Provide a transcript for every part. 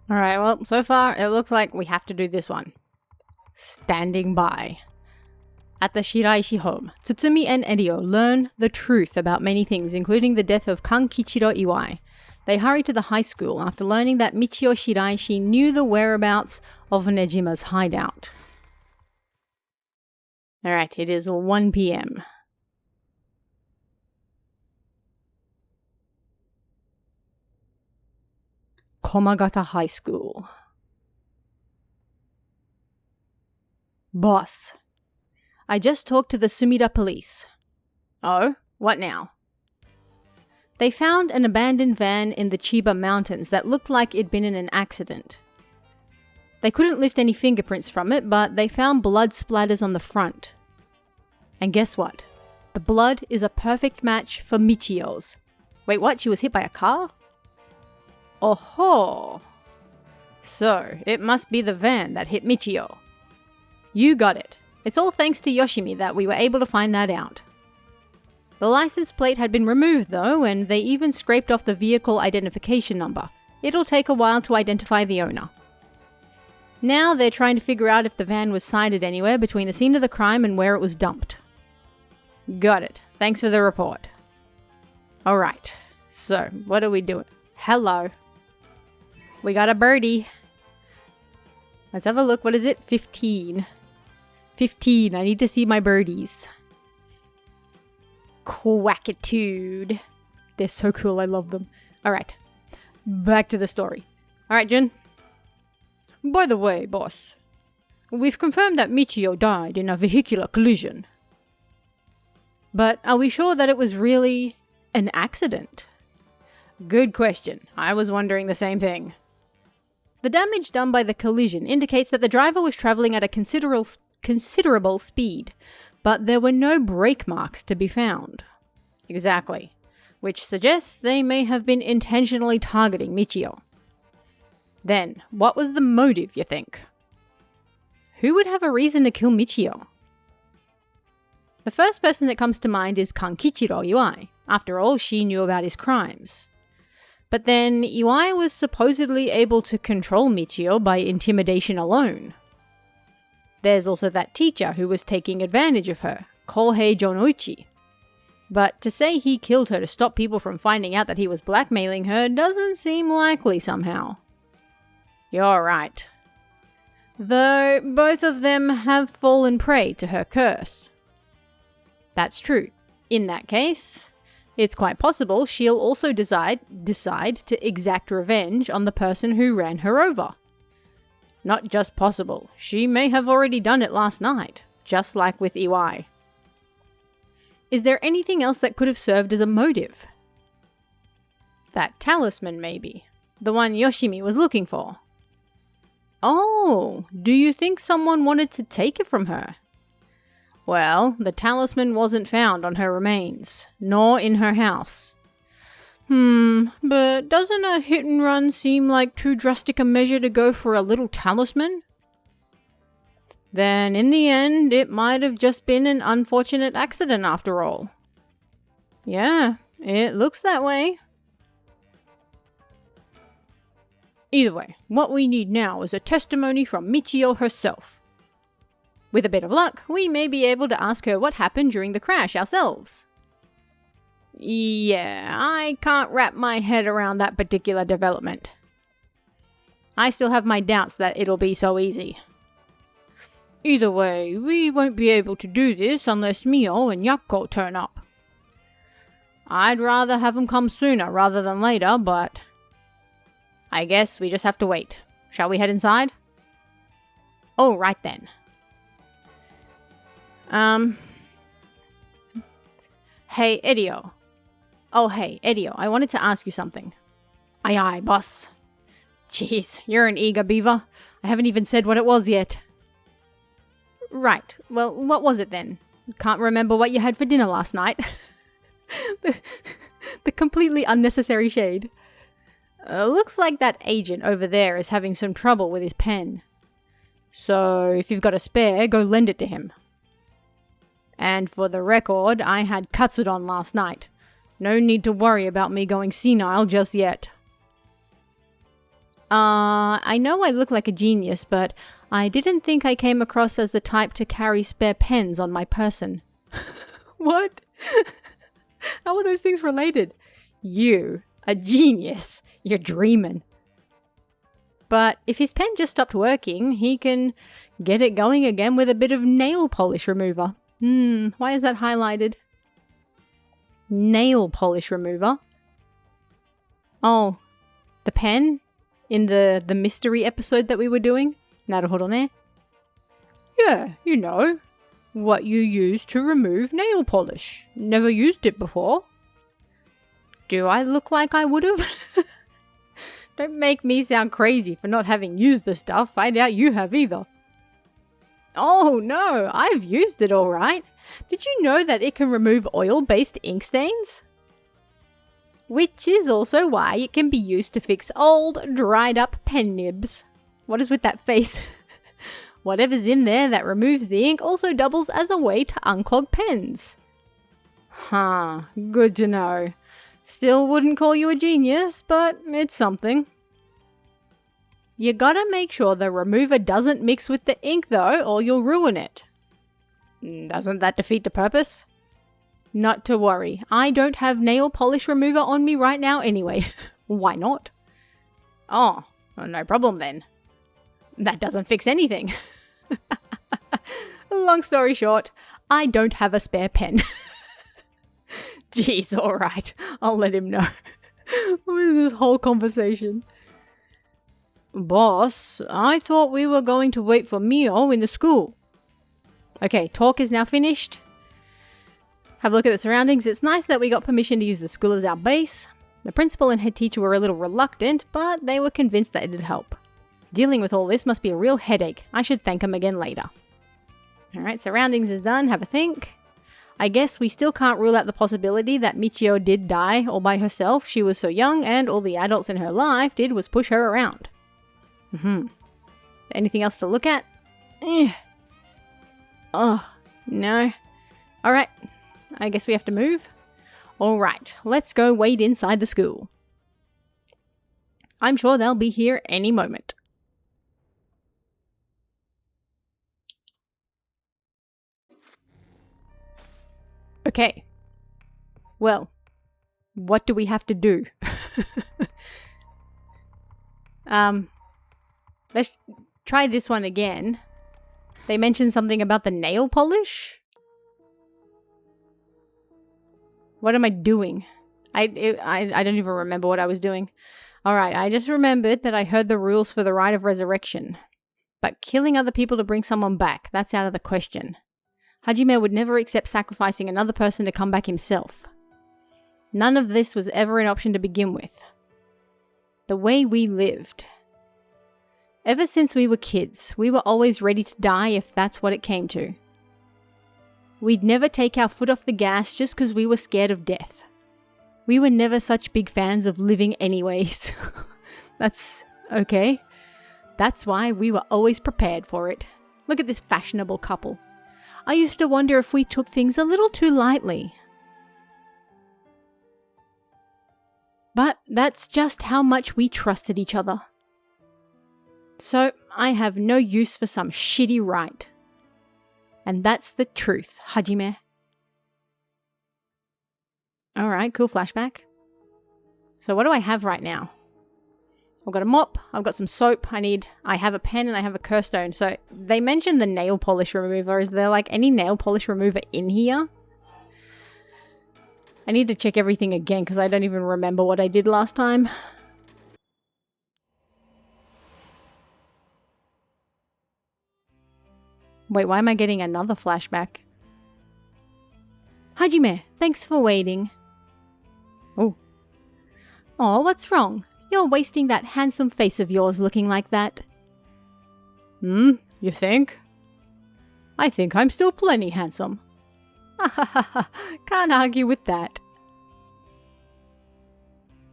Alright, well, so far it looks like we have to do this one. Standing by. At the Shiraishi home, Tsutsumi and Erio learn the truth about many things, including the death of Kankichiro Iwai. They hurry to the high school after learning that Michio Shiraishi knew the whereabouts of Nejima's hideout. Alright, it is 1 p.m. Komagata High School. Boss. I just talked to the Sumida police. Oh? What now? They found an abandoned van in the Chiba Mountains that looked like it'd been in an accident. They couldn't lift any fingerprints from it, but they found blood splatters on the front. And guess what? The blood is a perfect match for Michio's. Wait, what? She was hit by a car? Oh-ho! So, it must be the van that hit Michio. You got it. It's all thanks to Yoshimi that we were able to find that out. The license plate had been removed though, and they even scraped off the vehicle identification number. It'll take a while to identify the owner. Now they're trying to figure out if the van was sighted anywhere between the scene of the crime and where it was dumped. Got it. Thanks for the report. Alright, so what are we doing? Hello. We got a birdie. Let's have a look. What is it? 15. 15. I need to see my birdies. Quackitude. They're so cool. I love them. Alright. Back to the story. Alright, Jin. By the way, boss. We've confirmed that Michio died in a vehicular collision. But are we sure that it was really an accident? Good question. I was wondering the same thing. The damage done by the collision indicates that the driver was travelling at a considerable speed, but there were no brake marks to be found. Exactly. Which suggests they may have been intentionally targeting Michio. Then, what was the motive, you think? Who would have a reason to kill Michio? The first person that comes to mind is Kankichiro Iwai. After all, she knew about his crimes. But then, Iwai was supposedly able to control Michio by intimidation alone. There's also that teacher who was taking advantage of her, Kohei Jonuichi. But to say he killed her to stop people from finding out that he was blackmailing her doesn't seem likely somehow. You're right. Though both of them have fallen prey to her curse. That's true. In that case, it's quite possible she'll also decide to exact revenge on the person who ran her over. Not just possible, she may have already done it last night, just like with Iwai. Is there anything else that could have served as a motive? That talisman, maybe. The one Yoshimi was looking for. Oh, do you think someone wanted to take it from her? Well, the talisman wasn't found on her remains, nor in her house. But doesn't a hit and run seem like too drastic a measure to go for a little talisman? Then, in the end, it might have just been an unfortunate accident after all. Yeah, it looks that way. Either way, what we need now is a testimony from Michio herself. With a bit of luck, we may be able to ask her what happened during the crash ourselves. Yeah, I can't wrap my head around that particular development. I still have my doubts that it'll be so easy. Either way, we won't be able to do this unless Mio and Yakko turn up. I'd rather have them come sooner rather than later, but I guess we just have to wait. Shall we head inside? Oh, right then. Hey, Edio. Oh, hey, Edio, I wanted to ask you something. Aye, boss. Jeez, you're an eager beaver. I haven't even said what it was yet. Right, well, what was it then? Can't remember what you had for dinner last night. the completely unnecessary shade. Looks like that agent over there is having some trouble with his pen. So, if you've got a spare, go lend it to him. And for the record, I had katsudon last night. No need to worry about me going senile just yet. I know I look like a genius, but I didn't think I came across as the type to carry spare pens on my person. What? How are those things related? You, a genius. You're dreaming. But if his pen just stopped working, he can get it going again with a bit of nail polish remover. Why is that highlighted? Nail polish remover. Oh, the pen in the mystery episode that we were doing? Naruhodo. Yeah, you know, what you use to remove nail polish. Never used it before. Do I look like I would have? Don't make me sound crazy for not having used the stuff. I doubt you have either. Oh no, I've used it all right. Did you know that it can remove oil-based ink stains? Which is also why it can be used to fix old, dried-up pen nibs. What is with that face? Whatever's in there that removes the ink also doubles as a way to unclog pens. Huh, good to know. Still wouldn't call you a genius, but it's something. You gotta make sure the remover doesn't mix with the ink though, or you'll ruin it. Doesn't that defeat the purpose? Not to worry, I don't have nail polish remover on me right now anyway. Why not? Oh, well, no problem then. That doesn't fix anything. Long story short, I don't have a spare pen. Jeez, alright, I'll let him know. With this whole conversation. Boss, I thought we were going to wait for Mio in the school. Okay, talk is now finished. Have a look at the surroundings. It's nice that we got permission to use the school as our base. The principal and head teacher were a little reluctant, but they were convinced that it'd help. Dealing with all this must be a real headache. I should thank them again later. Alright, surroundings is done. Have a think. I guess we still can't rule out the possibility that Michio did die all by herself. She was so young and all the adults in her life did was push her around. Anything else to look at? Oh, no. Alright, I guess we have to move. Alright, let's go wait inside the school. I'm sure they'll be here any moment. Okay. Well, what do we have to do? Let's try this one again. They mentioned something about the nail polish? What am I doing? I don't even remember what I was doing. Alright, I just remembered that I heard the rules for the rite of resurrection. But killing other people to bring someone back, that's out of the question. Hajime would never accept sacrificing another person to come back himself. None of this was ever an option to begin with. The way we lived. Ever since we were kids, we were always ready to die if that's what it came to. We'd never take our foot off the gas just because we were scared of death. We were never such big fans of living anyways. That's okay. That's why we were always prepared for it. Look at this fashionable couple. I used to wonder if we took things a little too lightly. But that's just how much we trusted each other. So I have no use for some shitty rite. And that's the truth, Hajime. Alright, cool flashback. So what do I have right now? I've got a mop, I've got some soap, I have a pen and I have a curse stone. So they mentioned the nail polish remover. Is there like any nail polish remover in here? I need to check everything again because I don't even remember what I did last time. Wait, why am I getting another flashback? Hajime, thanks for waiting. Oh. Oh, what's wrong? You're wasting that handsome face of yours looking like that. You think? I think I'm still plenty handsome. Ha ha ha ha, can't argue with that.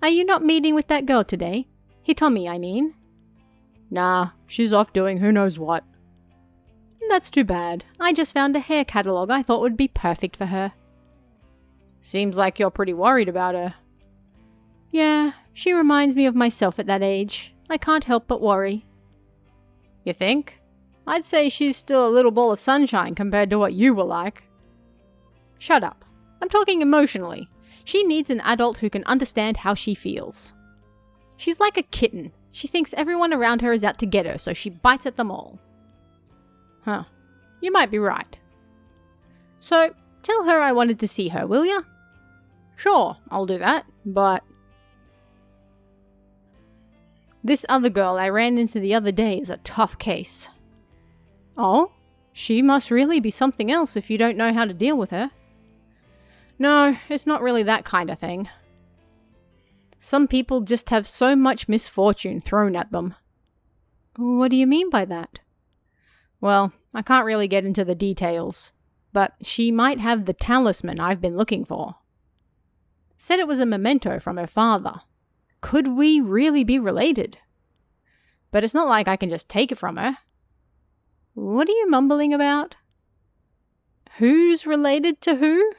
Are you not meeting with that girl today? Hitomi, I mean. Nah, she's off doing who knows what. That's too bad. I just found a hair catalogue I thought would be perfect for her. Seems like you're pretty worried about her. Yeah, she reminds me of myself at that age. I can't help but worry. You think? I'd say she's still a little ball of sunshine compared to what you were like. Shut up. I'm talking emotionally. She needs an adult who can understand how she feels. She's like a kitten. She thinks everyone around her is out to get her, so she bites at them all. Huh. You might be right. So, tell her I wanted to see her, will ya? Sure, I'll do that, but... This other girl I ran into the other day is a tough case. Oh? She must really be something else if you don't know how to deal with her. No, it's not really that kind of thing. Some people just have so much misfortune thrown at them. What do you mean by that? Well, I can't really get into the details, but she might have the talisman I've been looking for. Said it was a memento from her father. Could we really be related? But it's not like I can just take it from her. What are you mumbling about? Who's related to who?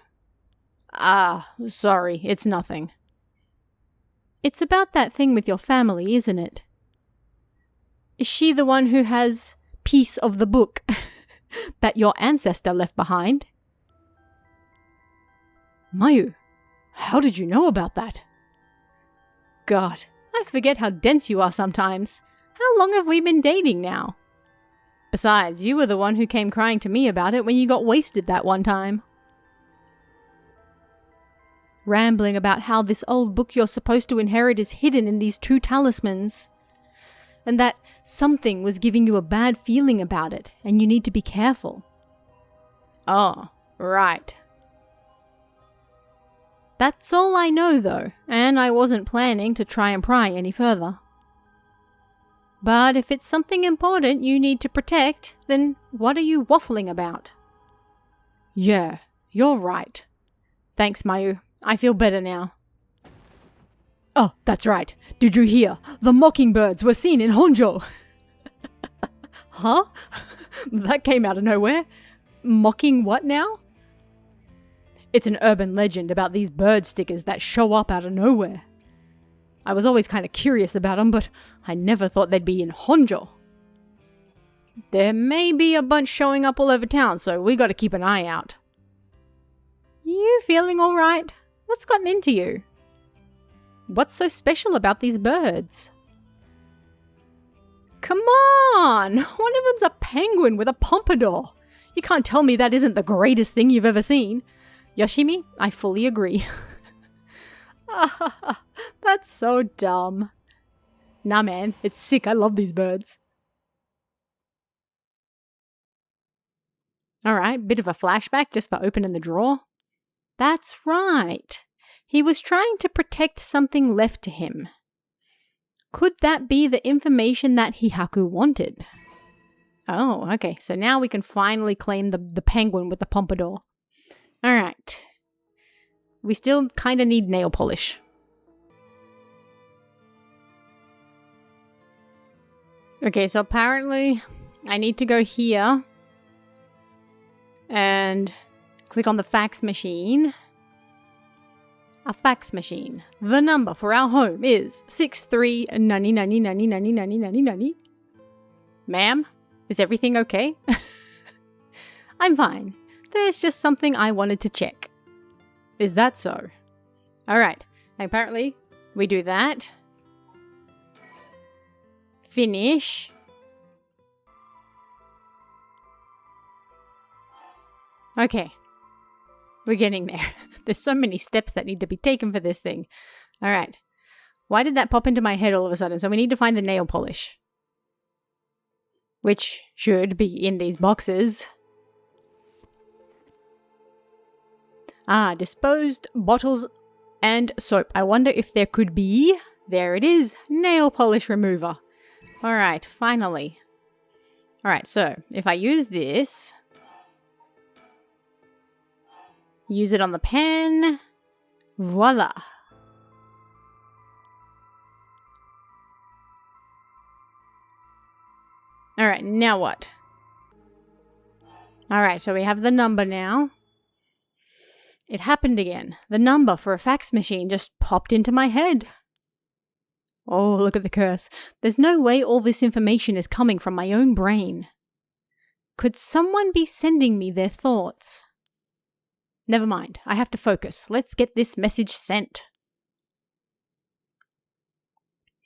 Ah, sorry, it's nothing. It's about that thing with your family, isn't it? Is she the one who has piece of the book that your ancestor left behind? Mayu, how did you know about that? God, I forget how dense you are sometimes. How long have we been dating now? Besides, you were the one who came crying to me about it when you got wasted that one time. Rambling about how this old book you're supposed to inherit is hidden in these 2 talismans. And that something was giving you a bad feeling about it, and you need to be careful. Oh, right. That's all I know though, and I wasn't planning to try and pry any further. But if it's something important you need to protect, then what are you waffling about? Yeah, you're right. Thanks, Mayu. I feel better now. Oh, that's right. Did you hear? The mockingbirds were seen in Honjo. Huh? That came out of nowhere. Mocking what now? It's an urban legend about these bird stickers that show up out of nowhere. I was always kind of curious about them, but I never thought they'd be in Honjo. There may be a bunch showing up all over town, so we gotta keep an eye out. You feeling alright? What's gotten into you? What's so special about these birds? Come on! One of them's a penguin with a pompadour. You can't tell me that isn't the greatest thing you've ever seen. Yoshimi, I fully agree. That's so dumb. Nah man, it's sick. I love these birds. Alright, bit of a flashback just for opening the drawer. That's right. He was trying to protect something left to him. Could that be the information that Hihaku wanted? Oh, okay. So now we can finally claim the penguin with the pompadour. Alright. We still kind of need nail polish. Okay, so apparently I need to go here and click on the fax machine. A fax machine. The number for our home is 63909090909090. Ma'am, is everything okay? I'm fine. There's just something I wanted to check. Is that so? Alright, apparently we do that. Finish. Okay. We're getting there. There's so many steps that need to be taken for this thing. Alright. Why did that pop into my head all of a sudden? So we need to find the nail polish. Which should be in these boxes. Ah, disposed bottles and soap. I wonder if there could be... There it is. Nail polish remover. Alright, finally. Alright, so if I use this... Use it on the pen. Voila. Alright, now what? Alright, so we have the number now. It happened again. The number for a fax machine just popped into my head. Oh, look at the curse. There's no way all this information is coming from my own brain. Could someone be sending me their thoughts? Never mind, I have to focus. Let's get this message sent.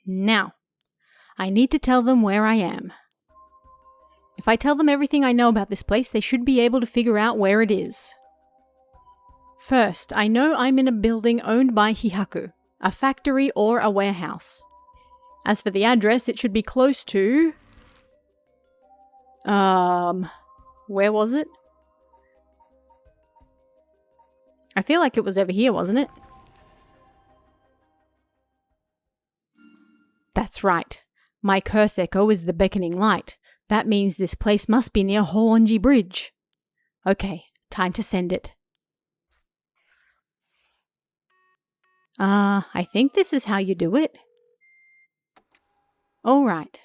Now, I need to tell them where I am. If I tell them everything I know about this place, they should be able to figure out where it is. First, I know I'm in a building owned by Hihaku, a factory or a warehouse. As for the address, it should be close to... where was it? I feel like it was over here, wasn't it? That's right. My curse echo is the beckoning light. That means this place must be near Honjo Bridge. Okay, time to send it. I think this is how you do it. Alright.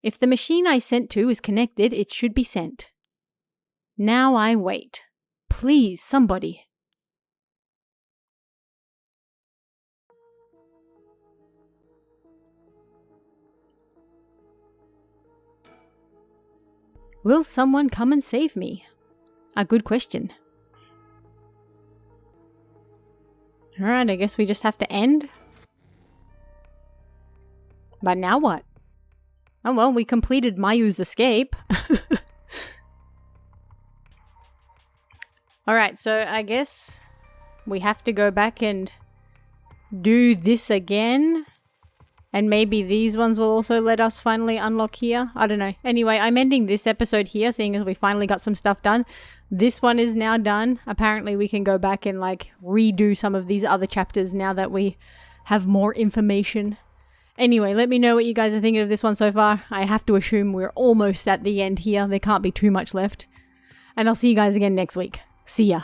If the machine I sent to is connected, it should be sent. Now I wait. Please, somebody. Will someone come and save me? A good question. Alright, I guess we just have to end. But now what? Oh well, we completed Mayu's escape. Alright, so I guess we have to go back and do this again. And maybe these ones will also let us finally unlock here. I don't know. Anyway, I'm ending this episode here, seeing as we finally got some stuff done. This one is now done. Apparently we can go back and like redo some of these other chapters now that we have more information. Anyway, let me know what you guys are thinking of this one so far. I have to assume we're almost at the end here. There can't be too much left. And I'll see you guys again next week. See ya.